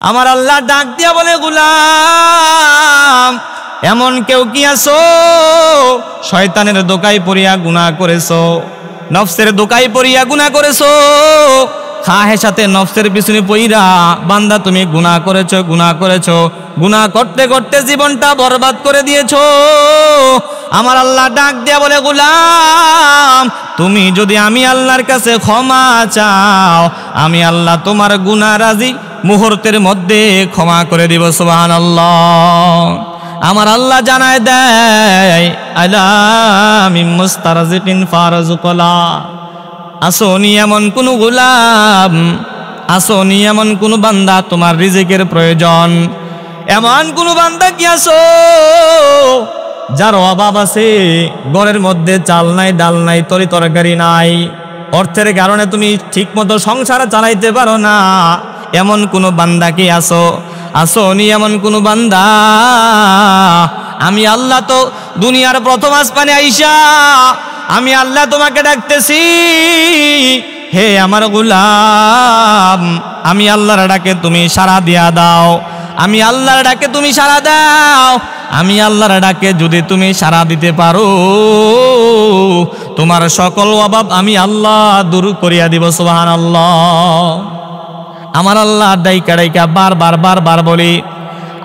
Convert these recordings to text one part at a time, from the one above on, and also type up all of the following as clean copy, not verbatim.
আমার আল্লাহ ডাক দিয়া বলে, গোলাম এমন কেউ কি আছো শয়তানের দোকায় পড়িয়া গুনাহ করেছো, নফসের দোকায় পড়িয়া গুনাহ করেছো, খাহের সাথে নফসের পিছনে পইরা বান্দা তুমি গুনাহ করেছো, গুনাহ করতে করতে জীবনটা বরবাদ করে দিয়েছো। আমার আল্লাহ ডাক দিয়া বলে, গোলাম তুমি যদি আমি আল্লাহর কাছে ক্ষমা চাও, আমি আল্লাহ তোমার গুনাহ রাজি মুহূর্তের মধ্যে ক্ষমা করে দিব। সুবহানাল্লাহ। আমার আল্লাহ জানায় দেয়, আলা মিন মুস্তারজিকিন ফারজুকলা, আসোনি এমন কোন গোলাম, আসোনি এমন কোন বান্দা তোমার রিজিকের প্রয়োজন, এমন কোন বান্দা কি আসো যার অভাব আছে, ঘরের মধ্যে চাল নাই, ডাল নাই, তরি তরকারি নাই, অর্থের কারণে তুমি ঠিক মতো সংসার চালাইতে পারো না, এমন কোন বান্দা কি আসো? আসোনি এমন কোন বান্দা? আমি আল্লাহ তো দুনিয়ার প্রথম আসমানে আইসা আমি আল্লাহ তোমাকে ডাকতেছি, হে আমার গোলাম, আমি আল্লাহর ডাকে তুমি সাড়া দিয়া দাও, আমি আল্লাহর ডাকে তুমি সাড়া দাও, আমি আল্লাহর ডাকে যদি তুমি সাড়া দিতে পারো, তোমার সকল অভাব আমি আল্লাহ দূর করিয়া দিব। সুবহানাল্লাহ। আমার আল্লাহ ডাইকা ডাইকা বারবার বলি,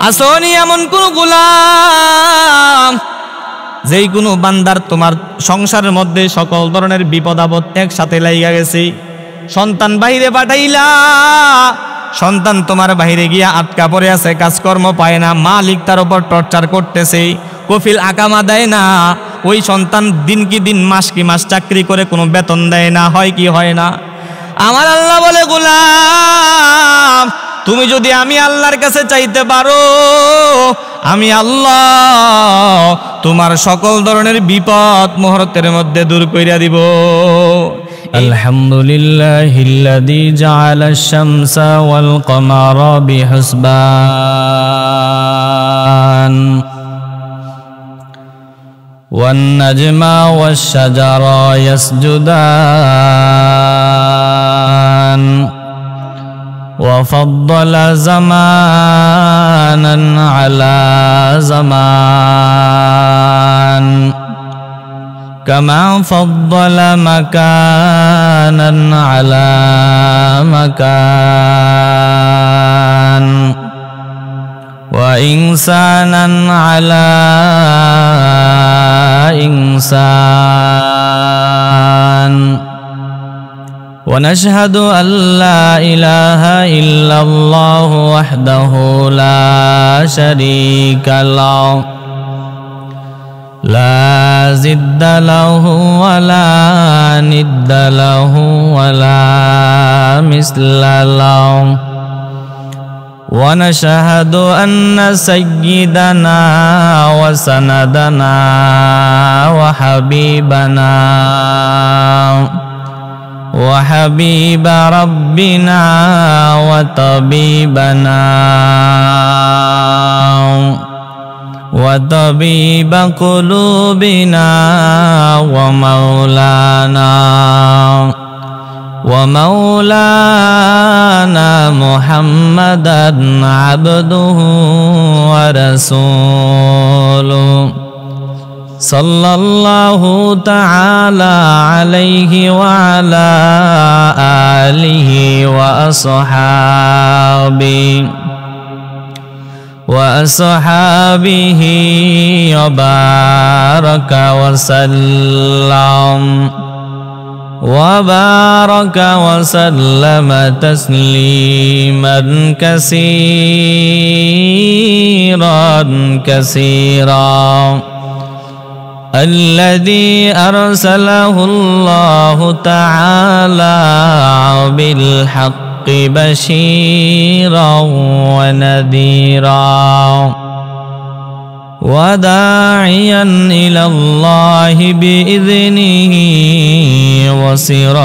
আসোনি এমন কোন গোলাম যেই কোনো বান্দার তোমার সংসারের মধ্যে সকল ধরনের বিপদ আপদ একসাথে লাইগা গেছে, সন্তান বাইরে পাঠাইলা, সন্তান তোমার বাইরে গিয়া আটকা পড়ে আছে, কাজকর্ম পায় না, মালিক তার উপর টর্চার করতেছে, কফিল আকামা দেয় না, ওই সন্তান দিন কি দিন মাস কি মাস চাকরি করে কোনো বেতন দেয় না, হয় কি হয় না। আমার আল্লাহ বলে, গোলাম তুমি যদি আমি আল্লাহর কাছে চাইতে পারো, আমি আল্লাহ তোমার সকল ধরনের বিপদ মুহূর্তের মধ্যে দূর কইরা দিব। আলহামদুলিল্লাহিল্লাযী জাআলাশ শামসা ওয়াল কমারা বিহুসবান ওয়ান নাজমা ওয়াশ শাজারা ইয়াসজুদান وفضل زمانا على زمان كما فضل مكانا على مكان وإنسانا على إنسان ونشهد أن لا إله إلا الله وحده لا شريك له لا ضد له ولا ند له ولا مثل له ونشهد أن سيدنا وسندنا وحبيب ربنا وطبيب قلوبنا ومولانا محمدا عبده ورسوله صلى الله تعالى عليه وعلى آله وأصحابه وبارك وسلم تسليما كثيرا الذي أرسله الله تعالى بالحق بشيرا ونذيرا وداعيا إلى الله بإذنه وسراجا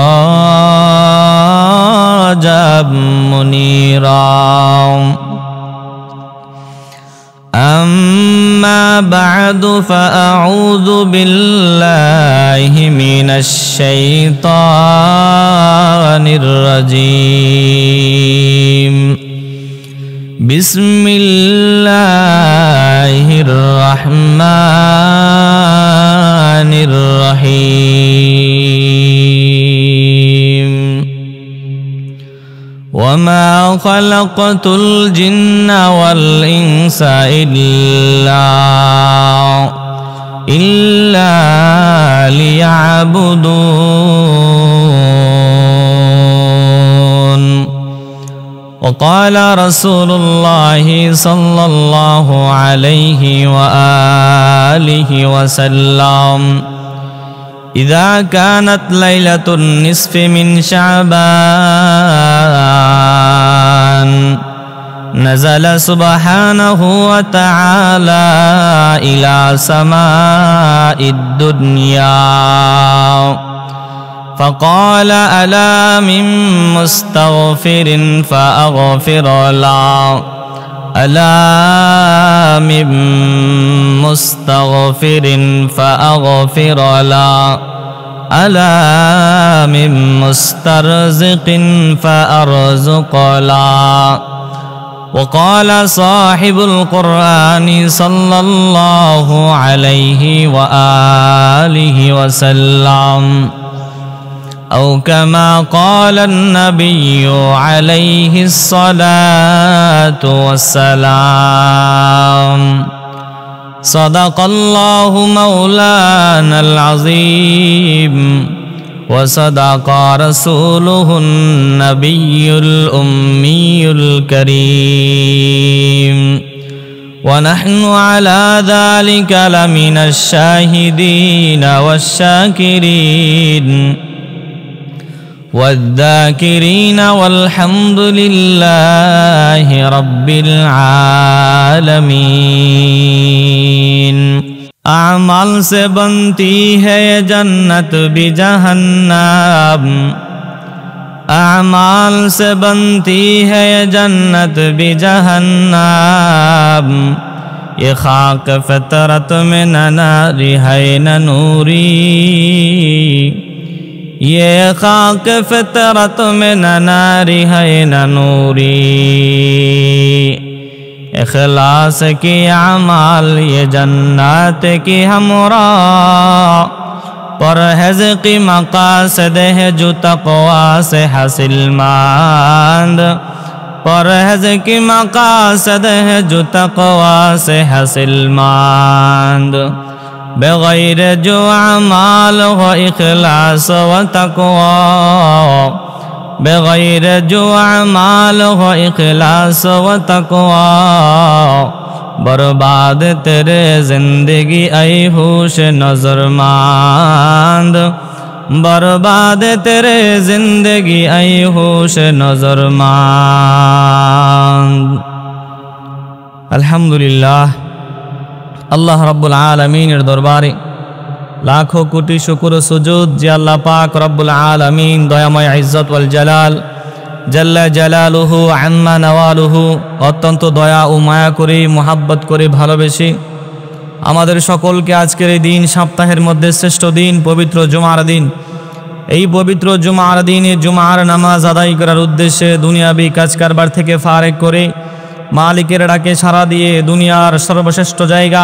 منيرا. أما بعد فأعوذ بالله من الشيطان الرجيم. বিসমিল্লাহির রহমানির রহিম ওয়ামা খালাকতুল জিন্না ওয়াল ইনসা ইল্লা লিয়াবুদুন وقال رسول الله صلى الله عليه وآله وسلم إذا كانت ليلة النصف من شعبان نزل سبحانه وتعالى إلى سماء الدنيا فقال ألا من مستغفر فأغفر له ألا من مستغفر فأغفر له ألا من مسترزق فأرزق له وقال صاحب القرآن صلى الله عليه وآله وسلم أو كما قال النبي عليه الصلاة والسلام صدق الله مولانا العظيم وصدق رسوله النبي الأمي الكريم ونحن على ذلك لمن الشاهدين والشاكرين والذاكرين والحمد لله رب العالمين اعمال سے بنتی ہے جنت بھی جہنم اعمال سے بنتی ہے جنت بھی جہنم یہ خاک فطرت میں نہ ناری ہے نہ نوری یہ خاک فطرت میں نہ ناری ہے نہ نوری اخلاص کی اعمال یہ جنات کی ہمراہ پرہیز کی مقاصد ہے جو تقوی سے حاصل ماند پرہیز کی مقاصد ہے جو تقوی سے حاصل ماند بغیر جو اعمال ہو اخلاص و تقوی بغیر جو اعمال ہو اخلاص و تقوی برباد تیرے زندگی اے ہوش نظر ماند برباد تیرے زندگی اے ہوش نظر ماند الحمدللہ আল্লাহ রাব্বুল আলামিনের দরবারে লাখো কোটি শুকর ও সুজুদ যে আল্লাহ পাক রব্বুল আলামিন দয়াময় ইজ্জত ওয়াল জালাল জাল্লা জালালুহু আম্মা নওয়ালুহু অত্যন্ত দয়া ও মায়া করে মোহাব্বত করে ভালোবেসে আমাদের সকলকে আজকের এই দিন সপ্তাহের মধ্যে শ্রেষ্ঠ দিন পবিত্র জুমার দিন এই পবিত্র জুমার দিনে জুমার নামাজ আদায় করার উদ্দেশ্যে দুনিয়াবি কাজ কারবার থেকে ফারেক করে মালিকের ডাকে সাড়া দিয়ে দুনিয়ার সর্বশ্রেষ্ঠ জায়গা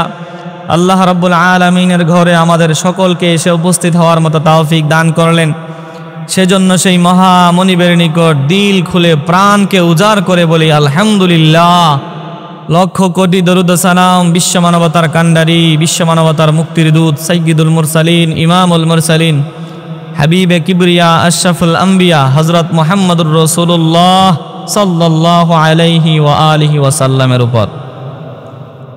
আল্লাহ রাব্বুল আলামিনের ঘরে আমাদের সকলকে এসে উপস্থিত হওয়ার মতো তৌফিক দান করলেন সেজন্য সেই মহা মনিবের নিকট দিল খুলে প্রাণকে উজাড় করে বলি আলহামদুলিল্লাহ লক্ষ কোটি দরুদ ও সালাম বিশ্ব মানবতার কান্ডারি বিশ্ব মানবতার মুক্তির দূত সাইয়্যিদুল মুরসালিন ইমামুল মুরসালিন হাবিবে কিবরিয়া আশরাফুল আম্বিয়া হযরত মুহাম্মদুর রাসূলুল্লাহ সাল্লাল্লাহু আলাইহি ওয়া আলিহি ওয়াসাল্লামের উপর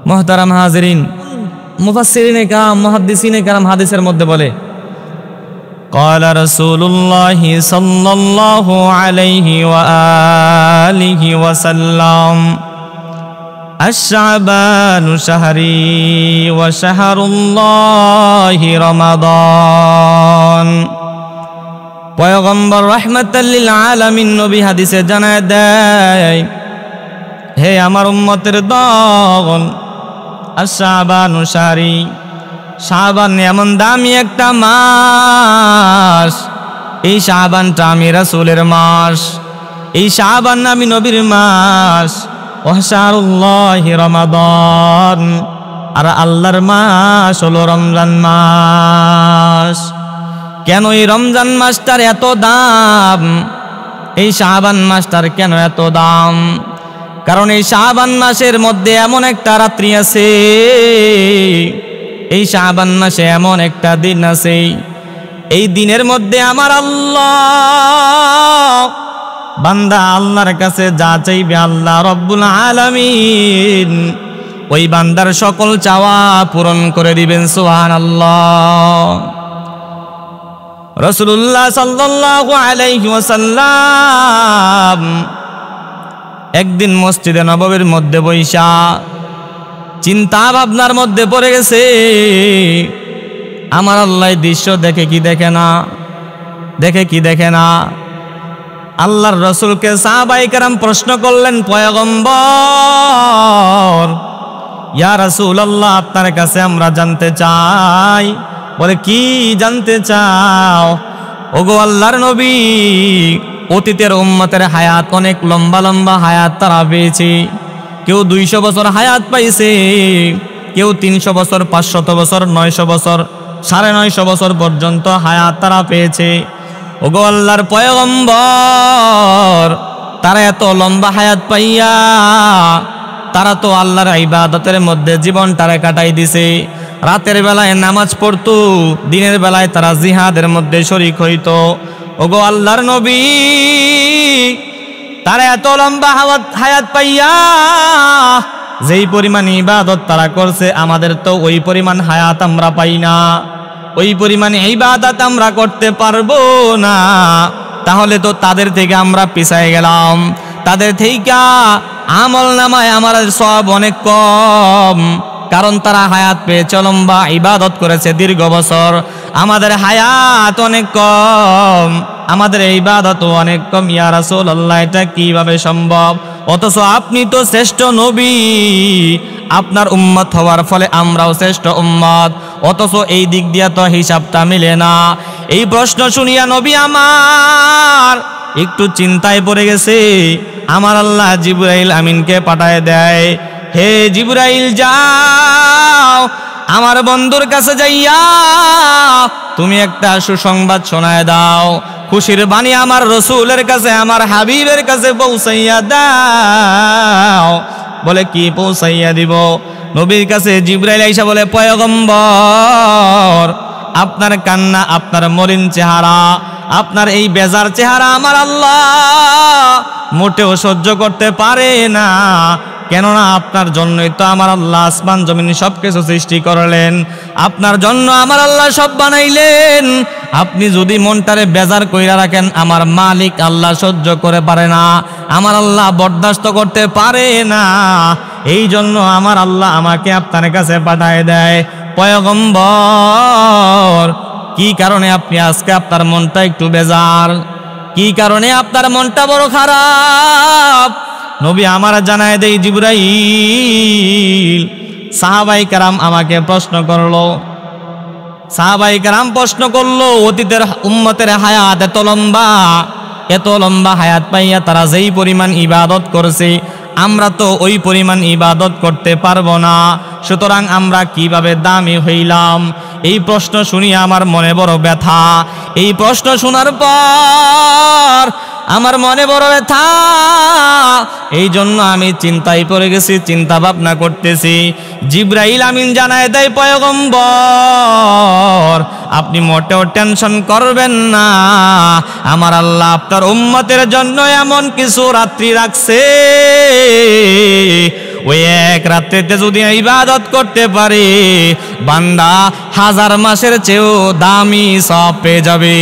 মুহতারাম হাজিরিন মুফাসসিরিনে কারাম মুহাদ্দিসিনে কারাম হাদিসের মধ্যে বলে قال رسول الله صلى الله عليه وآله وسلم الشعبان شهري وشهر الله رمضان পয়গম্বর রাহমাতাল লিল আলামিন নবী হাদিসে জানায় দেয় হে আমার উম্মতের দল আশ-শাবানু শাহরি শাবান এমন দামি একটা মাস এই শাবানটা আমি রাসূলের মাস এই শাবান আমি নবীর মাস ওয়া শাহরুল্লাহি রমাদান, আর আল্লাহর মাস হলো রমজান মাস। কেন এই রমজান মাসটার এত দাম? এই শাবান মাসটার কেন এত দাম? কারণ এই শাবান মাসের মধ্যে এমন একটা রাত্রি আছে, এই শাবান মাসে এমন একটা দিন আছে, এই দিনের মধ্যে আমার আল্লাহ বান্দা আল্লাহর কাছে যা চাইবে আল্লাহ রব্বুল আলামিন ওই বান্দার সকল চাওয়া পূরণ করে দিবেন। সুবহানাল্লাহ। রাসূলুল্লাহ সাল্লাল্লাহু আলাইহি ওয়াসাল্লাম একদিন মসজিদে নববীর মধ্যে বৈশা চিন্তা ভাবনার মধ্যে পড়ে গেছে। আমার আল্লাহ দৃশ্য দেখে কি দেখে না, দেখে কি দেখে না। আল্লাহর রাসূলকে সাহাবায়ে কেরাম প্রশ্ন করলেন, পয়গম্বর ইয়া রাসূলুল্লাহ, আপনার কাছে আমরা জানতে চাই। বলে, কি জানতে চাও? ওগো আল্লাহর নবী, অতীতের উম্মতের হায়াত অনেক লম্বা লম্বা হায়াত তারা পেয়েছে। কেউ 200 বছর হায়াত পাইছে, কেউ 300 বছর, 500 বছর, 900 বছর, 950 বছর পর্যন্ত হায়াত তারা পেয়েছে। ওগো আল্লাহর পয়গম্বর, তারা এত লম্বা হায়াত পাইয়া তারা তো আল্লাহর ইবাদতের মধ্যে জীবনটারে কাটাই দিছে। রাতের বেলায় নামাজ পড়তো, দিনের বেলায় তারা জিহাদের মধ্যে শরীক হইতো। ওগো আল্লাহর নবী, তারা এত লম্বা হায়াত পাইয়া যেই পরিমাণ ইবাদত তারা করছে, আমাদের তো ওই পরিমাণ হায়াত আমরা পাই না, ওই পরিমাণ ইবাদত আমরা করতে পারবো না। তাহলে তো তাদের থেকে আমরা পিছায় গেলাম, তাদের থেকে আমল নামায় আমার সব অনেক কম, কারণ তারা হায়াত পেয়েছে লম্বা, ইবাদত করেছে দীর্ঘ বছর। আমাদের হায়াত অনেক কম, আমাদের ইবাদত অনেক কম। ইয়া রাসূলুল্লাহ, এটা কিভাবে সম্ভব? অথচ আপনি তো শ্রেষ্ঠ নবী, আপনার উম্মত হওয়ার ফলে আমরাও শ্রেষ্ঠ উম্মত, অথচ এই দিক দিয়া তো হিসাবটা মিলে না। এই প্রশ্ন শুনিয়া নবী আমার একটু চিন্তায় পড়ে গেছে। আমার আল্লাহ জিবরাইল আমিনকে পাঠায় দেয়, হে জিবরাইল, যাও আমার বন্ধুর কাছে যাইয়া তুমি একটা সুসংবাদ শোনায় দাও, খুশির বাণী আমার রসুলের কাছে, আমার হাবিবের কাছে পৌঁছাইয়া দাও। বলে, কি পৌঁছাইয়া দিব? নবীর কাছে জিবরাইল আইসা বলে, পয়গম্বর, আপনার কান্না, আপনার মলিন চেহারা, আপনার এই বেজার চেহারা আমার আল্লাহ মোটেও সহ্য করতে পারে না। কেননা আপনার জন্যই তো আমার আল্লাহ আসমান জমিন সব কিছু সৃষ্টি করলেন, আপনার জন্য আমার আল্লাহ সব বানাইলেন। আপনি যদি মনটারে বেজার কইরা রাখেন, আমার মালিক আল্লাহ সহ্য করে পারে না, আমার আল্লাহ বরদাস্ত করতে পারে না। এই জন্য আমার আল্লাহ আমাকে আপনার কাছে পাঠায় দেয়। পয়গম্বর, কি কারণে আপনি আজকে আপনার মনটা একটু বেজার? কি কারণে আপনার মনটা বড় খারাপ? নবী আমার জানায় দেই, জিবরাইল সাহাবায়ে কেরাম আমাকে প্রশ্ন করলো, সাহাবায়ে কেরাম প্রশ্ন করলো, অতীতের উম্মতের হায়াত এত লম্বা হায়াত পাইয়া তারা যেই পরিমাণ ইবাদত করছে, আমরা তো ওই পরিমাণ ইবাদত করতে পারবো না, সুতরাং আমরা কিভাবে দামি হইলাম? এই প্রশ্ন শুনিয়া আমার মনে বড় ব্যথা। এই প্রশ্ন শোনার পর আমার মনে বড় ব্যথা, এই জন্য আমি চিন্তায় পড়ে গেছি, চিন্তা ভাবনা করতেছি। জিবরাইল আমিন জানায় দেয়, পয়গম্বর, আপনি মোটেও টেনশন করবেন না, আমার আল্লাহ আপনার উম্মতের জন্য এমন কিছু রাত্রি রাখছে, ওই এক রাত্রিতে যদি ইবাদত করতে পারে, বান্দা 1000 মাসের চেয়েও দামি সওয়াব পেয়ে যাবে।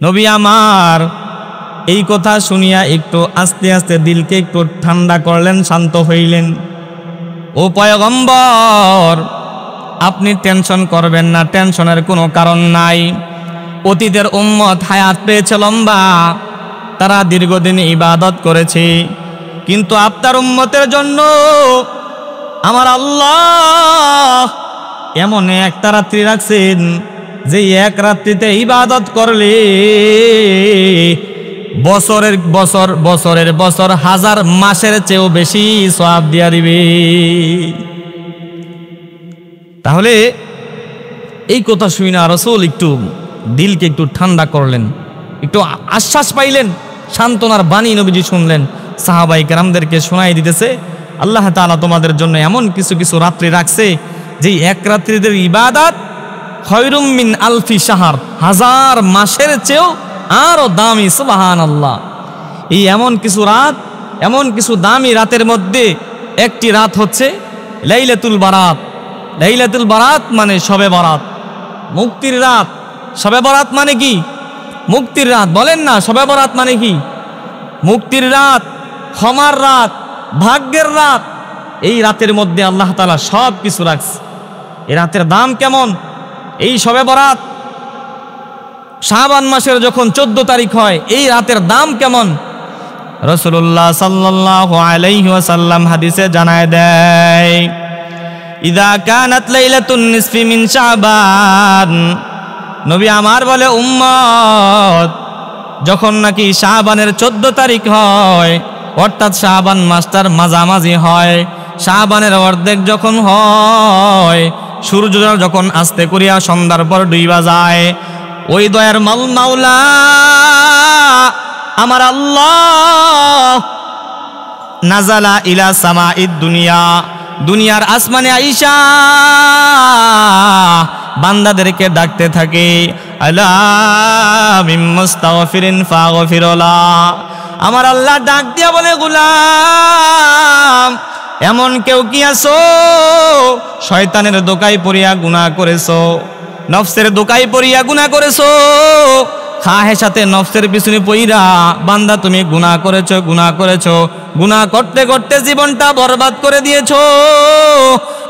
নবী আমার এই কথা শুনিয়া একটু আস্তে আস্তে দিলকে একটু ঠান্ডা করলেন, শান্ত হইলেন। ও পয়গম্বর, আপনি টেনশন করবেন না, টেনশনের কোনো কারণ নাই। অতীতের উম্মত হায়াত পেয়েছে লম্বা, তারা দীর্ঘদিন ইবাদত করেছে, কিন্তু আপনার উম্মতের জন্য আমার আল্লাহ এমন একটা রাত্রি রাখছেন, যে এক রাত্রিতে ইবাদত করলে বছরের বছর বছরের বছর হাজার মাসের চেয়েও বেশি সওয়াব দিয়া দিবে। তাহলে এই কথা শুই না রাসূল একটু দিলকে একটু ঠান্ডা করলেন, একটু আশ্বাস পাইলেন, সান্ত্বনার বাণী নবীজি শুনলেন, সাহাবাই কেরামদেরকে শোনাই দিতেছে আল্লাহ তাআলা তোমাদের জন্য এমন কিছু কিছু রাত্রি রাখছে যে এক রাত্রিদের ইবাদত খয়রুম মিন আলফি শাহর, হাজার মাসের চেয়েও আরো দামি। সুবহানাল্লাহ। এই এমন কিছু রাত, এমন কিছু দামি রাতের মধ্যে একটি রাত হচ্ছে লাইলাতুল বারাত। লাইলাতুল বারাত মানে শবে বরাত, মুক্তির রাত। শবে বরাত মানে কি? মুক্তির রাত। বলেন না শবে বরাত মানে কি? মুক্তির রাত, ক্ষমার রাত, ভাগ্যের রাত। এই রাতের মধ্যে আল্লাহ তাআলা সব কিছু রাখছে। এই রাতের দাম কেমন? এই শবে বরাত শাবান মাসের যখন 14 তারিখ হয়, এই রাতের দাম কেমন? রাসূলুল্লাহ সাল্লাল্লাহু আলাইহি ওয়াসাল্লাম হাদিসে জানায় দেয়, ইদা কানাত লাইলাতুন নিসফি মিন শাবান, নবী আমার বলে উম্মত, যখন নাকি শাবানের 14 তারিখ হয়, অর্থাৎ শাবান মাসটার মাঝামাঝি হয়, শাবানের অর্ধেক যখন হয়, সূর্য যখন আস্তে করিয়া সন্ধ্যার পর ডুইবা যায়, ওই দয়ার মাওলা আমার আল্লাহ নাজালা ইলা সামাইদ দুনিয়া, দুনিয়ার আসমানে আইসা বান্দাদেরকে ডাকতে থাকে, আলা মিন মুস্তাগফিরিন ফাগফিরলা। আমার আল্লাহ ডাক দিয়া বলে, গোলাম এমন কেউ কি আছো শয়তানের দোকায় পড়িয়া গুনাহ করেছো, নফসের দোকায় পড়িয়া গুনাহ করেছো, খাহের সাথে নফসের পিছনে পইরা বান্দা তুমি গুনাহ করেছো, গুনাহ করেছো, গুনাহ করতে করতে জীবনটা বরবাদ করে দিয়েছো।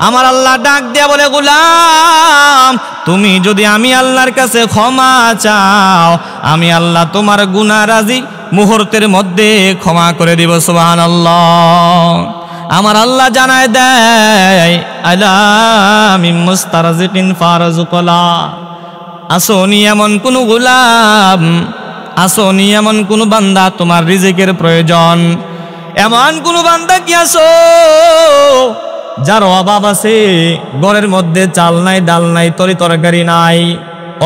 আমার আল্লাহ ডাক দিয়া বলে, গোলাম তুমি যদি আমি আল্লাহর কাছে ক্ষমা চাও, আমি আল্লাহ তোমার গুনাহ রাজি মুহূর্তের মধ্যে ক্ষমা করে দিব। সুবহানাল্লাহ। আমার আল্লাহ জানায় দেয়, আলা মিন মুস্তারজিকিন ফারজুকলা, আসনি এমন কোন গোলাম, আসনি এমন কোন বান্দা তোমার রিজিকের প্রয়োজন, এমন কোন বান্দা কি আসো যার অভাব আছে, ঘরের মধ্যে চাল নাই, ডাল নাই, তরি তরকারি নাই,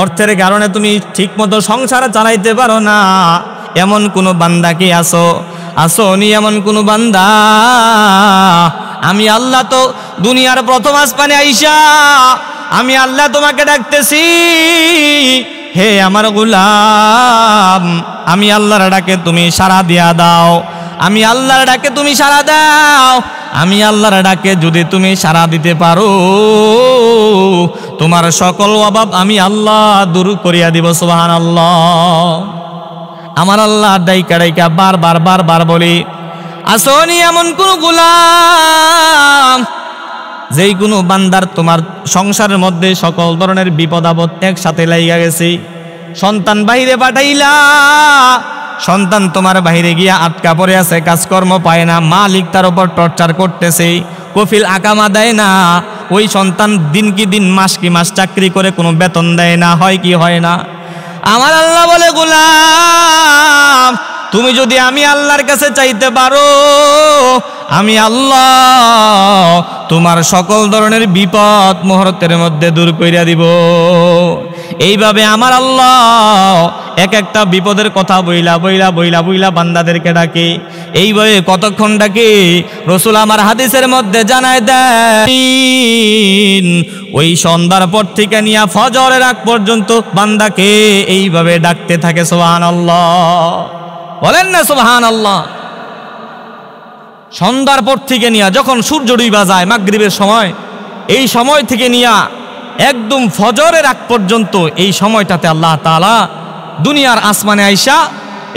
অর্থের কারণে তুমি ঠিক মতো সংসার চালাইতে পারো না, এমন কোন বান্দা কি আসো? আসনি এমন কোন বান্দা, আমি আল্লাহ তো দুনিয়ার প্রথম আসমানে আইসা আমি আল্লাহ তোমাকে ডাকতেছি, হে আমার গোলাম আমি আল্লাহর ডাকে তুমি সাড়া দিয়া দাও, আমি আল্লাহর ডাকে তুমি সাড়া দাও, আমি আল্লাহর ডাকে যদি তুমি সাড়া দিতে পারো, তোমার সকল অভাব আমি আল্লাহ দূর করিয়া দিব। সুবহানাল্লাহ। আমার আল্লাহ ডাইকা ডাইকা বারবার বারবার বলি, আসনি এমন কোন গোলাম যেই কোনো বান্দার তোমার সংসারের মধ্যে সকল ধরনের বিপদ আপদ একসাথে লাইগা গেছে, সন্তান বাইরে পাঠাইলা, সন্তান তোমার বাইরে গিয়া আটকা পড়ে আছে, কাজকর্ম পায় না, মালিক তার উপর টর্চার করতেছে, কফিল আকামা দেয় না, ওই সন্তান দিন কি দিন মাস কি মাস চাকরি করে কোনো বেতন দেয় না, হয় কি হয় না। আমার আল্লাহ বলে, গোলাম তুমি যদি আমি আল্লাহর কাছে চাইতে পারো, আমি আল্লাহ তোমার সকল ধরনের বিপদ মুহূর্তের মধ্যে দূর কইরা দিব। এইভাবে আমার আল্লাহ এক একটা বিপদের কথা বইলা বইলা বইলা বইলা বান্দাদেরকে ডাকে। এইভাবে কতক্ষণ ডাকে রাসূল আমার হাদিসের মধ্যে জানায় দেন, ওই সন্ধ্যার পর থেকে নিয়ে ফজরের আগ পর্যন্ত বান্দাকে এইভাবে ডাকতে থাকে। সুবহানাল্লাহ, বলেন না সুবহানাল্লাহ। সন্ধ্যার পর থেকে নিয়ে যখন সূর্য ডুবা যায় মাগরিবের সময়, এই সময় থেকে নিয়ে একদম ফজরের আগ পর্যন্ত এই সময়টাতে আল্লাহ তাআলা দুনিয়ার আসমানে আইসা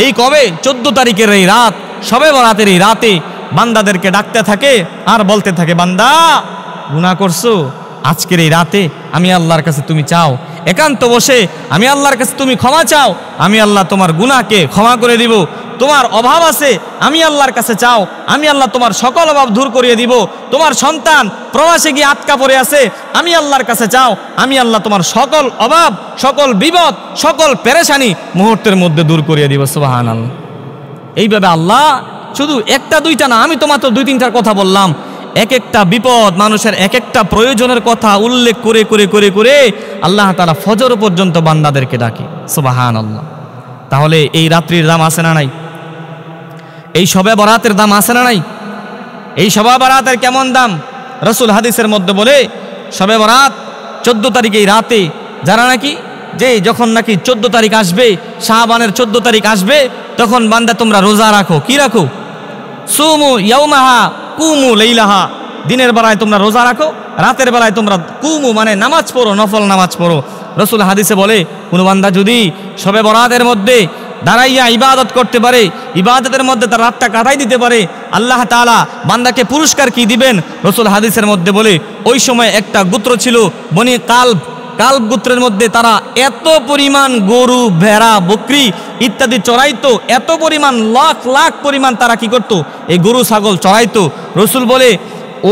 এই কবে 14 তারিখের এই রাত, শবে বরাতের এই রাতে বান্দাদেরকে ডাকতে থাকে আর বলতে থাকে, বান্দা গুনাহ করছো, আজকের এই রাতে আমি আল্লাহর কাছে তুমি চাও, একান্ত বসে আমি আল্লাহর কাছে তুমি ক্ষমা চাও, আমি আল্লাহ তোমার গুনাহকে ক্ষমা করে দিব। তোমার অভাব আছে, আমি আল্লাহর কাছে চাও, আমি আল্লাহ তোমার সকল অভাব দূর করিয়ে দিব। তোমার সন্তান প্রবাসে গিয়ে আটকা পড়ে আছে, আমি আল্লাহর কাছে চাও, আমি আল্লাহ তোমার সকল অভাব, সকল বিপদ, সকল পেরেশানি মুহূর্তের মধ্যে দূর করিয়ে দিব। সুবহানাল্লাহ। এইভাবে আল্লাহ শুধু একটা দুইটা না, আমি তো মাত্র দুই তিনটার কথা বললাম, এক একটা বিপদ মানুষের এক একটা প্রয়োজনের কথা উল্লেখ করে করে করে করে আল্লাহ তাআলা ফজর পর্যন্ত বান্দাদেরকে ডাকে। সুবহানাল্লাহ। তাহলে এই রাত্রির দাম আছে না নাই? এই শবে বরাতের দাম আছে না নাই? এই শবে বরাতের কেমন দাম? রাসূল হাদিসের মধ্যে বলে শবে বরাত 14 তারিখ এই রাতে যারা নাকি যে যখন নাকি 14 তারিখ আসবে, শাবানের 14 তারিখ আসবে, তখন বান্দা তোমরা রোজা রাখো। কি রাখো? সুমু ইয়াউমাহা কুমু লাইলাহা। দিনের বেলায় তোমরা রোজা রাখো, রাতের বেলায় তোমরা কুমু মানে নামাজ পড়ো, নফল নামাজ পড়ো। রাসূল হাদিসে বলে কোনো বান্দা যদি শবে বরাতের মধ্যে দাঁড়াইয়া ইবাদত করতে পারে, ইবাদতের মধ্যে তার রাতটা কাটাই দিতে পারে, আল্লাহ তাআলা বান্দাকে পুরস্কার কি দিবেন? রাসূল হাদিসের মধ্যে বলে ওই সময় একটা গোত্র ছিল বনি কালব গোত্রের মধ্যে তারা এত পরিমাণ গরু, ভেড়া, বকরি ইত্যাদি চড়াইতো, এত পরিমাণ লাখ লাখ পরিমাণ তারা কি করতো? এই গরু ছাগল চড়াইতো। রাসূল বলে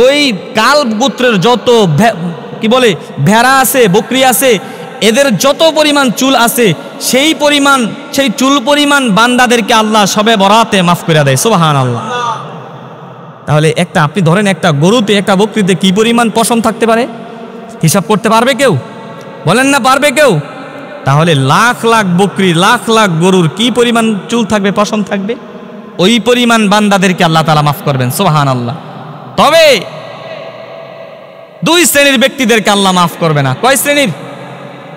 ওই কালব গোত্রের যত কি বলে ভেড়া আছে, বকরি আছে, এদের যত পরিমাণ চুল আছে সেই চুল পরিমাণ বান্দাদেরকে আল্লাহ শবে বরাতে মাফ করে দেয়। সুবহানাল্লাহ। তাহলে একটা আপনি ধরেন একটা গরুতে, একটা বকরিতে কি পরিমাণ পশম থাকতে পারে? হিসাব করতে পারবে কেউ? বলেন না পারবে কেউ? তাহলে লাখ লাখ বকরি, লাখ লাখ গরুর কি পরিমাণ চুল থাকবে, পশম থাকবে? ওই পরিমাণ বান্দাদেরকে আল্লাহ তাআলা মাফ করবেন। সুবহানাল্লাহ। তবে দুই শ্রেণীর ব্যক্তিদেরকে আল্লাহ মাফ করবে না। কয় শ্রেণীর?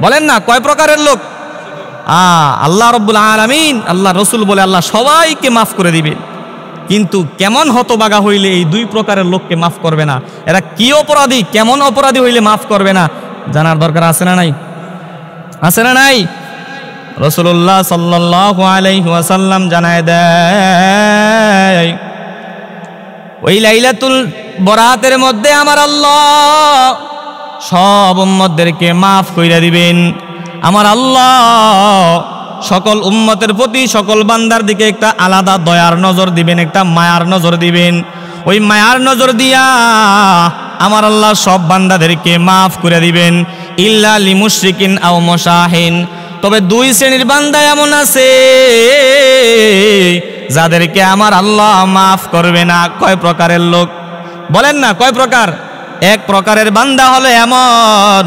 বলেন না কয় প্রকারের লোক? আল্লাহ রাব্বুল আলামিন, আল্লাহ রাসূল বলে আল্লাহ সবাইকে মাফ করে দিবে, কিন্তু কেমন হতবাগা হইলে এই দুই প্রকারের লোককে মাফ করবে না? এরা কি অপরাধী, কেমন অপরাধী হইলে মাফ করবে না জানার দরকার আছে না নাই? আছে না নাই? রাসূলুল্লাহ সাল্লাল্লাহু আলাইহি ওয়াসাল্লাম জানায় দেয় ওই লাইলাতুল বরাতের মধ্যে আমার আল্লাহ সব উম্মতদেরকে মাফ কইরা দিবেন। আমার আল্লাহ সকল উম্মতের প্রতি, সকল বান্দার দিকে একটা আলাদা দয়ার নজর দিবেন, একটা মায়ার নজর দিবেন। ওই মায়ার নজর দিয়া আমার আল্লাহ সব বান্দাদেরকে মাফ করে দিবেন। ইল্লা লিমুশরিকিন আও মুশাহিন। তবে দুই শ্রেণীর বান্দা এমন আছে যাদেরকে আমার আল্লাহ মাফ করবে না। কয় প্রকারের লোক? বলেন না কয় প্রকার? এক প্রকারের বান্দা হলো এমন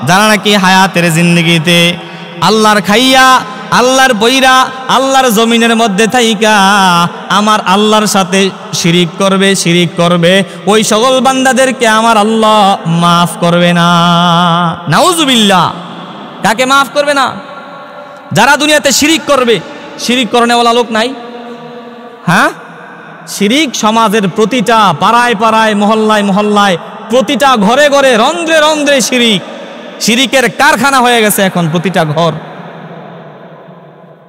যারা নাকি হায়াতের জিন্দেগিতে আল্লাহর খাইয়া, আল্লাহর বইরা, আল্লাহর জমিনের মধ্যে থাইকা আমার আল্লাহর সাথে শিরিক করবে। ওই সকল বান্দাদেরকে আমার আল্লাহ মাফ করবে না। নাউজুবিল্লাহ। কাকে মাফ করবে না? যারা দুনিয়াতে শিরিক করবে। শিরিক করনেওয়ালা লোক নাই? হ্যাঁ, শিরিক সমাজের প্রতিটা পাড়ায় পাড়ায়, মহল্লায় মহল্লায়, প্রতিটা ঘরে ঘরে, রন্ধ্রে রন্ধ্রে শিরিকের কারখানা হয়ে গেছে এখন প্রতিটা ঘর।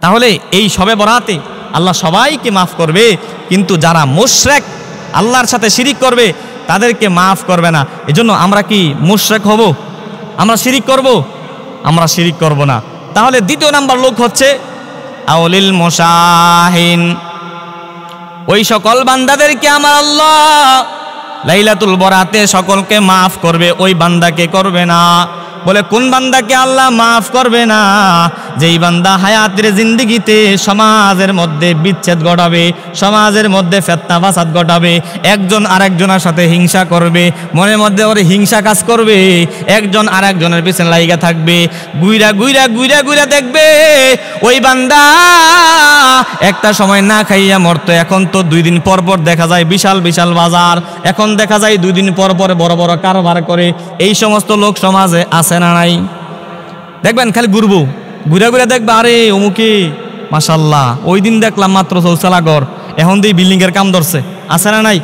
তাহলে এই শবে বরাতে আল্লাহ সবাইকে মাফ করবে, কিন্তু যারা মুশরিক, আল্লাহর সাথে শিরিক করবে, তাদেরকে মাফ করবে না। এজন্য আমরা কি মুশরিক হব? আমরা শিরিক করব? আমরা শিরিক করব না। তাহলে দ্বিতীয় নাম্বার লোক হচ্ছে আউলিল মুশাহিন। ওই সকল বান্দাদেরকে আমার আল্লাহ লাইলাতুল বরাতে সকলকে মাফ করবে, ওই বান্দাকে করবে না। বলে কোন বান্দাকে আল্লাহ মাফ করবে না? যেই বান্দা হায়াতের জিন্দেগিতে সমাজের মধ্যে বিচ্ছেদ ঘটাবে, সমাজের মধ্যে ফিতনা ফাসাদ ঘটাবে, একজন আরেকজনের সাথে হিংসা করবে, মনের মধ্যে ওর হিংসা কাজ করবে, একজন আরেকজনের পিছনে লাইগা থাকবে, গুইরা গুইরা গুইরা গুইরা দেখবে ওই বান্দা একটা সময় না খাইয়া মরতো, এখন তো 2 দিন পর পর দেখা যায় বিশাল বিশাল বাজার, এখন দেখা যায় 2 দিন পর পর বড় বড় কারবার করে। এই সমস্ত লোক সমাজে আছে না নাই? দেখবেন খালি ঘুরবো, ঘুরে ঘুরে দেখবে আরে অমুকে মাশাল্লাহ ওই দিন দেখলাম মাত্র চৌচালা ঘর, এখন দিয়ে বিল্ডিং এর কাম ধরছে। আছে না নাই?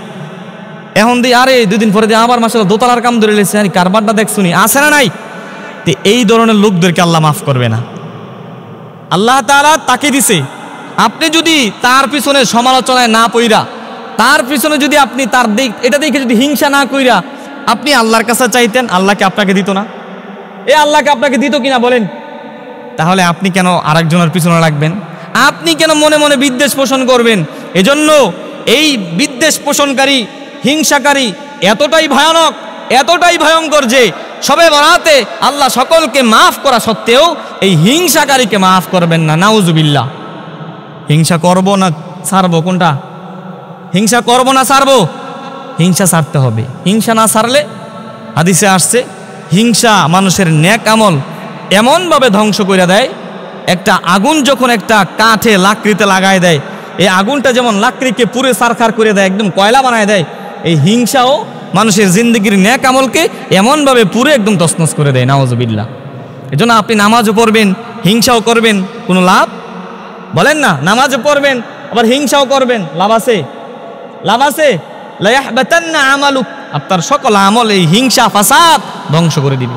এখন দিয়ে আরে 2 দিন পরে দিয়ে আবার মাশাল্লাহ দোতলার কাম ধরে লেছে, কারবারটা দেখছুনি। আছে না নাই? তো এই ধরনের লোকদেরকে আল্লাহ মাফ করবে না। আল্লাহ তাআলা তাকে দিছে, আপনি যদি তার পিছনে সমালোচনায় না পইরা, তার পিছনে যদি আপনি তার এটা দেখে যদি হিংসা না কইরা আপনি আল্লাহর কাছে চাইতেন, আল্লাহকে আপনাকে দিত না? আল্লাহকে আপনাকে দিত কিনা বলেন? তাহলে আপনি কেন আরেকজনের পিছনে লাগবেন? আপনি কেন মনে মনে বিদ্বেষ পোষণ করবেন? এজন্য এই বিদ্বেষ পোষণকারী, হিংসাকারী এতটাই ভয়ানক, এতটাই ভয়ঙ্কর যে শবে বরাতে আল্লাহ সকলকে মাফ করা সত্ত্বেও এই হিংসাকারীকে মাফ করবেন না। নাউজুবিল্লাহ। হিংসা করব না ছাড়বো কোনটা? হিংসা করবো না ছাড়বো? হিংসা ছাড়তে হবে। হিংসা না ছাড়লে হাদিসে আসছে হিংসা মানুষের নেক আমল এমনভাবে ধ্বংস করে দেয়, একটা আগুন যখন একটা কাঠে লাকড়িতে লাগায় দেয়, এই আগুনটা যেমন লাকড়িকে পুরে সারখার করে দেয়, একদম কয়লা বানায় দেয়, এই হিংসাও মানুষের জিন্দগির নেক আমলকে এমনভাবে পুরে একদম তছনছ করে দেয়। নাউজুবিল্লাহ। এজন্য আপনি নামাজও পড়বেন, হিংসাও করবেন, কোনো লাভ? বলেন না, নামাজও পড়বেন আবার হিংসাও করবেন, লাভ আছে? লাভ আছে? লা ইয়াহবাতান্না আমালুক, আপনার সকল আমল এই হিংসা ফাসাদ ধ্বংস করে দিবে,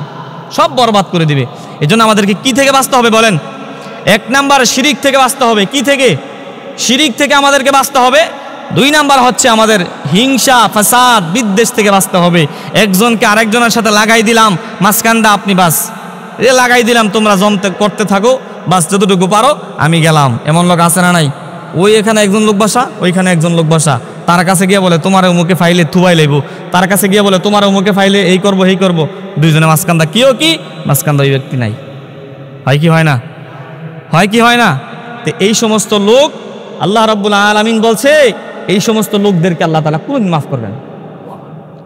সব বরবাদ করে দিবে। এজন্য আমাদেরকে কি থেকে বাঁচতে হবে বলেন? এক নাম্বার শিরিক থেকে বাঁচতে হবে। কি থেকে? শিরিক থেকে আমাদেরকে বাঁচতে হবে। দুই নাম্বার হচ্ছে আমাদের হিংসা ফাসাদ বিদ্বেষ থেকে বাঁচতে হবে। একজনকে আরেকজনের সাথে লাগাই দিলাম মাঝখানটা, আপনি বাস এ লাগাই দিলাম, তোমরা জমতে করতে থাকো, বাস যতটুকু পারো আমি গেলাম। এমন লোক আছে না নাই? ওই এখানে একজন লোক বসা, ওইখানে একজন লোক বসা, তার কাছে গিয়ে বলে তোমার অমুকে ফাইলে থুবাই লইব, তার কাছে গিয়ে বলে তোমার অমুকে ফাইলে এই করবো এই করবো, দুইজনে মাঝখানটা কিও কি, মাঝখানটা ওই ব্যক্তি নাই। হয় কি হয় না? হয় কি হয় না? তো এই সমস্ত লোক আল্লাহ রাব্বুল আলামিন বলছে এই সমস্ত লোকদেরকে আল্লাহ তাআলা কোনদিন মাফ করবেন না।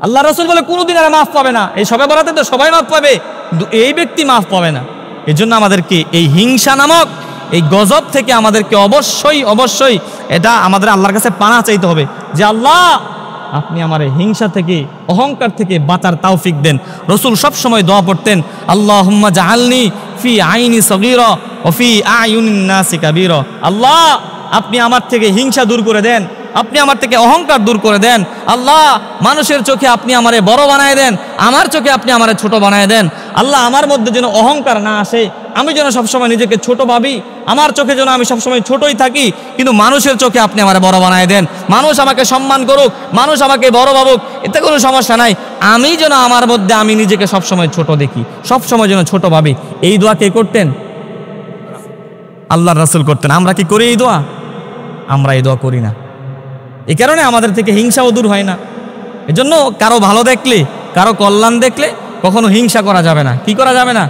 আল্লাহ রাসূল বলে কোনদিন আর মাফ পাবে না। এই সবে বরাতে তো সবাই মাফ পাবে, কিন্তু এই ব্যক্তি মাফ পাবে না। এই জন্য আমাদেরকে এই হিংসা নামক এই গজব থেকে আমাদেরকে অবশ্যই অবশ্যই এটা আমাদের আল্লাহর কাছে পানা চাইতে হবে যে আল্লাহ আপনি আমার এই হিংসা থেকে অহংকার থেকে বাঁচার তৌফিক দেন। রাসূল সব সময় দোয়া পড়তেন, আল্লাহুম্মা জাআলনি ফি আইনি সগীরা ওয়া ফি আয়ুনিন নাসি কাবীরা। আল্লাহ আপনি আমার থেকে হিংসা দূর করে দেন, আপনি আমার থেকে অহংকার দূর করে দেন। আল্লাহ মানুষের চোখে আপনি আমারে বড় বানায় দেন, আমার চোখে আপনি আমারে ছোট বানায় দেন। আল্লাহ আমার মধ্যে যেন অহংকার না আসে, আমি যেন সবসময় নিজেকে ছোট ভাবি, আমার চোখে যেন আমি সবসময় ছোটই থাকি, কিন্তু মানুষের চোখে আপনি আমারে বড় বানায় দেন। মানুষ আমাকে সম্মান করুক, মানুষ আমাকে বড় ভাবুক, এতে কোনো সমস্যা নাই। আমি যেন আমার মধ্যে আমি নিজেকে সবসময় ছোট দেখি, সবসময় যেন ছোট ভাবি। এই দোয়া কে করতেন? আল্লাহর রাসূল করতেন। আমরা কি করি এই দোয়া? আমরা এই দোয়া করি না। এই কারণে আমাদের থেকে হিংসাও দূর হয় না। এজন্য কারো ভালো দেখলে, কারো কল্যাণ দেখলে কখনো হিংসা করা যাবে না। কি করা যাবে না?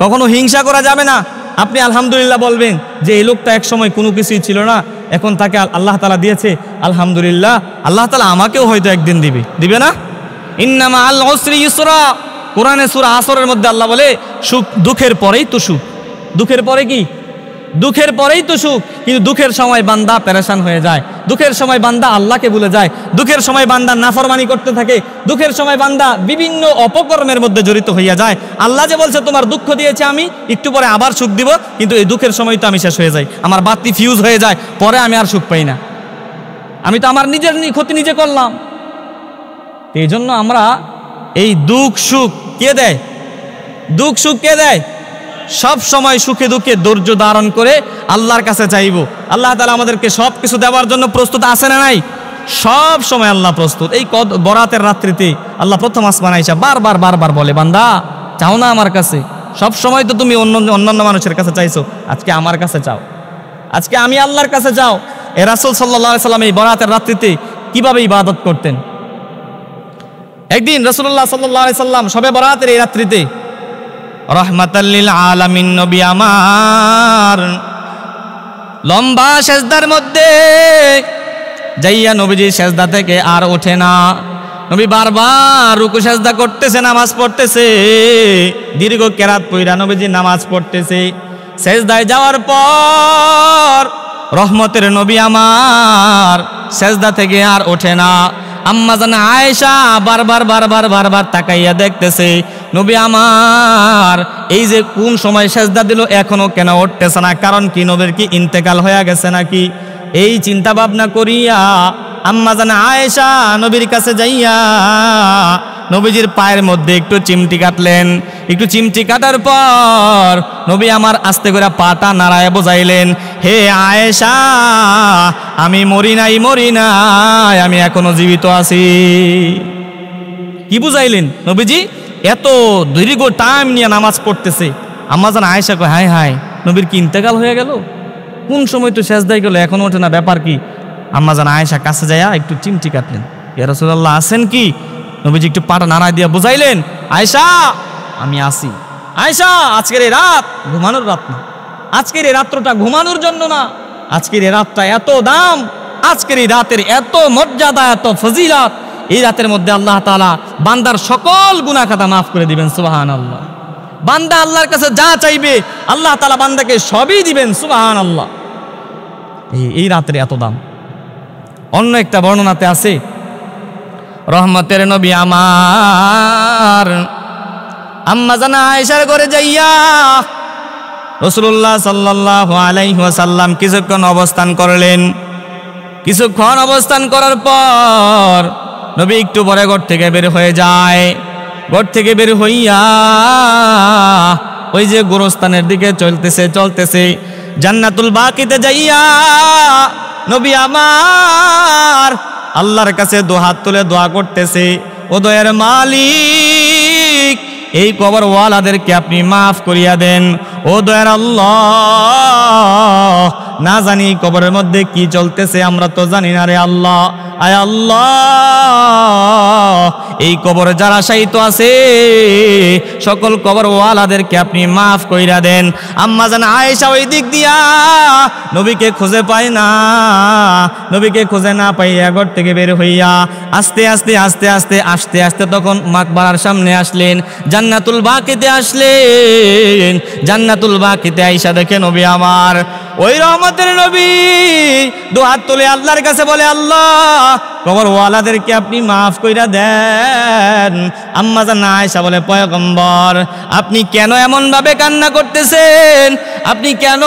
কখনো হিংসা করা যাবে না। আপনি আলহামদুলিল্লাহ বলবেন যে এই লোকটা এক সময় কোনো কিছুই ছিল না, এখন তাকে আল্লাহ তাআলা দিয়েছে, আলহামদুলিল্লাহ, আল্লাহ তাআলা আমাকেও হয়তো একদিন দিবে, দিবে না? ইন্নামা আল উসরি ইসরা, কোরআনে সূরা আসরের মধ্যে আল্লাহ বলে সুখ দুঃখের পরেই তো সুখ। দুঃখের পরে কি? দুঃখের পরেই তো সুখ। কিন্তু দুঃখের সময় বান্দা পেরেশান হয়ে যায়, দুঃখের সময় বান্দা আল্লাহকে ভুলে যায়, দুঃখের সময় বান্দা নাফরমানি করতে থাকে, দুঃখের সময় বান্দা বিভিন্ন অপকর্মের মধ্যে জড়িত হইয়া যায়। আল্লাহ যে বলছে তোমার দুঃখ দিয়েছে আমি, একটু পরে আবার সুখ দিব, কিন্তু এই দুঃখের সময় তো আমি শেষ হয়ে যাই, আমার বাতি ফিউজ হয়ে যায়, পরে আমি আর সুখ পাই না। আমি তো আমার নিজের ক্ষতি নিজে করলাম। এই জন্য আমরা এই দুঃখ সুখ কে দেয়? দুঃখ সুখ কে দেয়? সব সময় সুখে দুঃখে ধৈর্য ধারণ করে আল্লাহর কাছে চাইব। আল্লাহ তাআলা আমাদেরকে সব কিছু দেওয়ার জন্য প্রস্তুত আছে না নাই? সব সময় আল্লাহ প্রস্তুত। এই বরাতের রাত্রিতে আল্লাহ প্রথম আসমান আইসা বারবার বারবার বলে, বান্দা চাও না আমার কাছে? সব সময় তো তুমি অন্যান্য মানুষের কাছে চাইছো, আজকে আমার কাছে চাও, আজকে আমি আল্লাহর কাছে চাও। এ রাসূল সাল্লাল্লাহু আলাইহি সাল্লাম এই বরাতের রাত্রিতে কিভাবে ইবাদত করতেন? একদিন রাসূলুল্লাহ সাল্লাল্লাহু আলাইহি সাল্লাম শবে বরাতের এই রাত্রিতে রহমাতাল লিল আলামিন নবী আমার লম্বা সেজদার মধ্যে যাইয়া নবীজি সেজদা থেকে আর ওঠে না। নবী বারবার রুকু সেজদা করতেছে, নামাজ পড়তেছে, দীর্ঘ কেরাত পইরা নবীজি নামাজ পড়তেছে। সেজদায় যাওয়ার পর রহমতের নবী আমার সেজদা থেকে আর ওঠে না। আম্মা জান আয়েশা বারবার বারবার বারবার তাকাইয়া দেখতেছে নবী আমার এই যে কোন সময় সেজদা দিল এখনো কেন উঠতেছে না, কারণ কি নবীর কি ইন্তেকাল হয়ে গেছে নাকি? এই চিন্তা ভাবনা করিয়া আম্মা জান আয়েশা নবীর কাছে যাইয়া নবীজির পায়ের মধ্যে একটু চিমটি কাটলেন। একটু চিমটি কাটার পর নবী আমার আস্তে করে পাটা নাড়ায় বোঝাইলেন, হে আয়েশা আমি মরি নাই, মরি নাই, আমি এখনো জীবিত আছি। কি বুঝাইলেন? নবীজি এত দীর্ঘ টাইম নিয়ে নামাজ পড়তেছে। আম্মা জান আয়েশা কয়, হায় হায় নবীর কি ইন্তেকাল হয়ে গেল? কোন সময় তো সেজদায় গেল, এখনো ওঠে না, ব্যাপার কি? আম্মা জান আয়েশা কাছে যাইয়া একটু চিমটি কাটলেন। ইয়া রাসূলুল্লাহ আছেন কি? নবীজি একটু পাটা নাড়ায় দিয়া বুঝাইলেন, আয়েশা আমি আসি। আয়েশা আজকের এই রাত ঘুমানোর রাত না, আজকের এই রাত্রটা ঘুমানোর জন্য না, আজকের এই রাতটা এত দাম, আজকের এই রাতের এত মর্যাদা, এত ফজিলত। এই রাতের মধ্যে আল্লাহ তাআলা বান্দার সকল গুনাহ খাতা মাফ করে দিবেন। সুবহানাল্লাহ। বান্দা আল্লাহর কাছে যা চাইবে আল্লাহ তাআলা বান্দাকে সবই দিবেন। সুবহানাল্লাহ। এই রাতের এত দাম। অন্য একটা বর্ণনাতে আছে, রহমতের নবী আমার আম্মা জানা আয়েশার ঘরে যাইয়া রাসূলুল্লাহ সাল্লাল্লাহু আলাইহি ওয়াসাল্লাম কিছুক্ষণ অবস্থান করলেন। কিছুক্ষণ অবস্থান করার পর নবী একটু পরে ঘর থেকে বের হয়ে যায়। ঘর থেকে বের হইয়া ওই যে গোরস্থানের দিকে চলতেছে জান্নাতুল বাকিতে যাইয়া নবী আমার আল্লাহর কাছে দুহাত তুলে দোয়া করতেছে, ও দয়ার মালিক, এই কবরওয়ালাদেরকে আপনি মাফ করিয়া দেন। ও দয়ার আল্লাহ, না জানি কবরের মধ্যে কি চলতেছে, আমরা তো জানি না রে আল্লাহ। আয় আল্লাহ, এই কবরে যারা শায়িত আছে সকল কবরওয়ালাদেরকে আপনি মাফ কইরা দেন। আম্মা জান আয়েশা ওই দিক দিয়া নবীকে খুঁজে পায় না। নবীকে খুঁজে না পাইয়া ঘর থেকে বের হইয়া আস্তে আস্তে তখন মাকবারার সামনে আসলেন, জান্নাতুল বাকিতে আসলেন। জান্নাতুল বাকিতে আয়েশা দেখে নবী আমার ওই রহমতের নবী দুহাত তুলে আল্লাহর কাছে বলে, আল্লাহ কবরওয়ালাদেরকে আপনি মাফ কইরা দেন। আম্মা জান আয়েশা বলে, পয়গম্বর আপনি কেন এমন ভাবে কান্না করতেছেন? আপনি কেন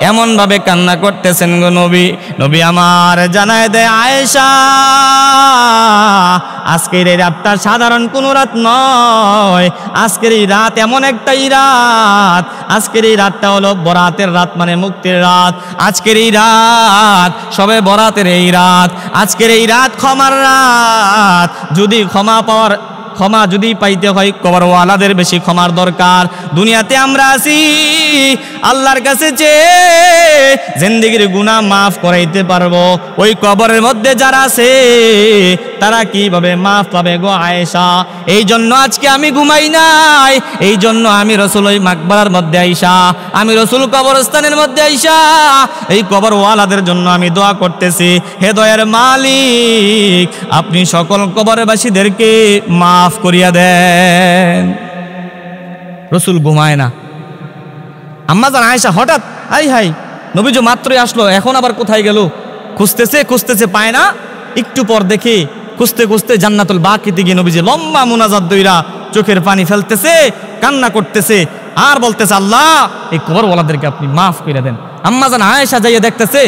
এমন ভাবে কান্না করতেছেন গো নবী? নবী আমার জানায় দেয়, আয়েশা আজকের এই রাতটা সাধারণ কোনো রাত নয়। আজকের এই রাত এমন একটাই রাত, আজকের এই রাতটা হলো বরাতের রাত, মানে মুক্তির রাত। আজকের এই রাত সবে বরাতের এই রাত, আজকের এই রাত ক্ষমার রাত। যদি ক্ষমা যদি পাইতে হয় কবরওয়ালাদের বেশি ক্ষমার দরকার। দুনিয়াতে আমরা আছি আল্লাহর কাছে চেয়ে জিন্দেগির গুনাহ মাফ করাইতে পারবো, ওই কবরের মধ্যে যারা আছে তারা কিভাবে মাফ পাবে গো আয়েশা? এই জন্য আজকে আমি ঘুমাই নাই, এই জন্য আমি রসুল ওই মাকবারার মধ্যে আইসা, আমি রসুল কবরস্থানের মধ্যে আইসা এই কবরওয়ালাদের জন্য আমি দোয়া করতেছি, হে দয়ার মালিক আপনি সকল কবরবাসীদেরকে মাফ করিয়া দেন। রসুল ঘুমায় না। আম্মা জান আয়েশা হঠাৎ হাই নবীজি মাত্রই আসলো, এখন আবার কোথায় গেল? খুঁজতেছে পায় না। একটু পর দেখে খুঁজতে জান্নাতুল বাকিতে গিয়ে নবীজি লম্বা মুনাজাত দইরা চোখের পানি ফেলতেছে, কান্না করতেছে আর বলতেছে, আল্লাহ এই কবরওয়ালাদেরকে আপনি মাফ করে দেন। আম্মা জান আয়েশা যাইয়া দেখতেছে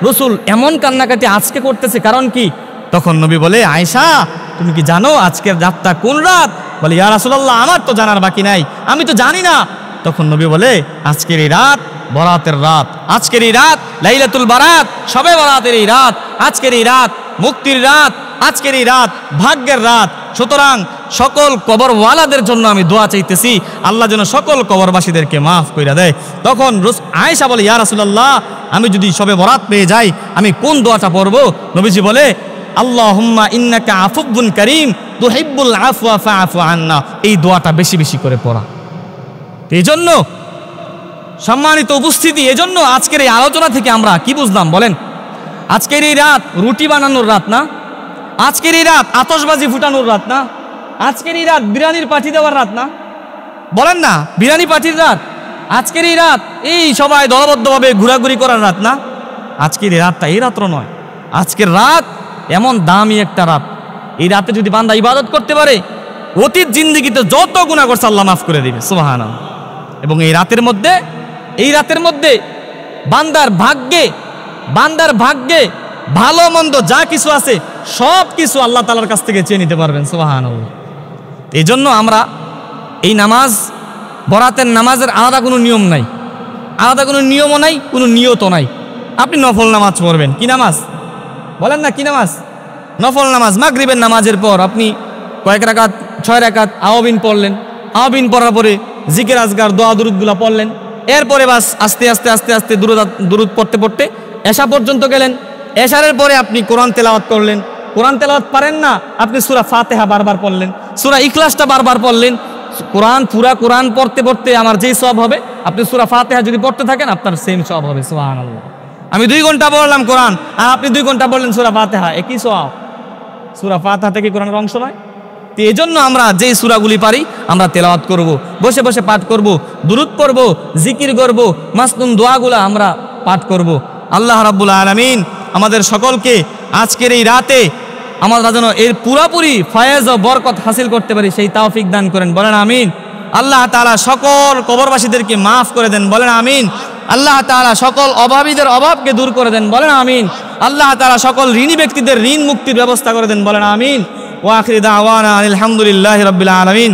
রসুল এমন কান্নাকাটি আজকে করতেছে, কারণ কি? তখন নবী বলে, আয়েশা তুমি কি জানো আজকের রাতটা কোন রাত? বলে, ইয়া রাসূলুল্লাহ আমার তো জানার বাকি নাই, আমি তো জানি না। তখন নবী বলে, আজকের এই রাত বরাতের রাত, আজকের এই রাত লাইলাতুল বারাত, সবে বরাতের এই রাত, আজকের এই রাত মুক্তির রাত, আজকের এই রাত ভাগ্যের রাত। সুতরাং সকল কবরওয়ালাদের জন্য আমি দোয়া চাইতেছি, আল্লাহ যেন সকল কবরবাসীদেরকে মাফ কইরা দেয়। তখন আয়েশা বলে, ইয়া রাসূলুল্লাহ আমি যদি সবে বরাত পেয়ে যাই আমি কোন দোয়াটা পড়বো? নবীজি বলে, আল্লাহুম্মা ইন্নাকা আফুবুন কারীম তুহিব্বুল আফওয়া ফাআফু আন্না। এই দোয়াটা বেশি বেশি করে পড়া। এই জন্য সম্মানিত উপস্থিতি, এজন্য আজকের এই আলোচনা থেকে আমরা কি বুঝলাম বলেন? আজকের এই রাত রুটি বানানোর রাত না, আজকের এই রাত আতশবাজি ফুটানোর রাত না, আজকের এই রাত বিরিয়ানির পার্টি দেওয়ার রাত না, বলেন না বিরিয়ানি পার্টির রাত। আজকের এই রাত এই সবাই দলবদ্ধভাবে ঘোরাঘুরি করার রাত না। আজকের এই রাতটা এই রাত্র নয়, আজকের রাত এমন দামি একটা রাত। এই রাতে যদি বান্দা ইবাদত করতে পারে অতীত জিন্দেগিতে যত গুনাহ করছে আল্লাহ মাফ করে দিবে। সুবহানাল্লাহ। এবং এই রাতের মধ্যে বান্দার ভাগ্যে ভালো মন্দ যা কিছু আছে সব কিছু আল্লাহ তাআলার কাছ থেকে চেয়ে নিতে পারবেন। সুবহানাল্লাহ। এই জন্য আমরা এই নামাজ, বরাতের নামাজের আলাদা কোনো নিয়ম নাই, আলাদা কোনো নিয়মও নাই, কোনো নিয়তও নাই। আপনি নফল নামাজ পড়বেন। কি নামাজ বলেন না? কি নামাজ? নফল নামাজ। মাগরিবের নামাজের পর আপনি কয়েক রাকাত, 6 রাকাত আওয়াবিন পড়লেন। আওয়াবিন পড়ার পরে জিকির আজগার দোয়া দুরুদগুলা পড়লেন। এরপরে বাস আস্তে আস্তে দুরুদ পড়তে এশা পর্যন্ত গেলেন। এশারের পরে আপনি কোরআন তেলাওয়াত করলেন। কোরআন তেলাওয়াত পারেন না, আপনি সূরা ফাতিহা বারবার পড়লেন, সূরা ইখলাসটা বারবার পড়লেন, কোরআন পুরা কোরআন পড়তে পড়তে আমার যেই সওয়াব হবে, আপনি সূরা ফাতিহা যদি পড়তে থাকেন আপনার সেম সওয়াব হবে। সুবহানাল্লাহ। আমি 2 ঘন্টা পড়লাম কোরআন আর আপনি 2 ঘন্টা পড়লেন সূরা ফাতিহা, একই সওয়াব। সূরা ফাতিহা থেকে কোরআনের অংশ নয়? তো এই জন্য আমরা যেই সূরাগুলি পারি আমরা তেলাওয়াত করব, বসে বসে পাঠ করব, দুরূদ পড়ব, জিকির করব, মাসনুন দোয়াগুলো আমরা পাঠ করব। আল্লাহ রাব্বুল আলামিন আমাদের সকলকে আজকের এই রাতে আমরা যেন এর পুরাপুরি ফয়েজ ও বরকত হাসিল করতে পারি সেই তৌফিক দান করেন, বলেন আমিন। আল্লাহ তাআলা সকল কবরবাসীদেরকে মাফ করে দেন, বলেন আমিন। আল্লাহ তাআলা সকল অভাবীদের অভাবকে দূর করে দেন, বলেন আমিন। আল্লাহ তাআলা সকল ঋণী ব্যক্তিদের ঋণ মুক্তির ব্যবস্থা করে দেন, বলেন আমিন। ওয়া আখিরু দাওয়ানা আলহামদুলিল্লাহি রাব্বিল আলামিন।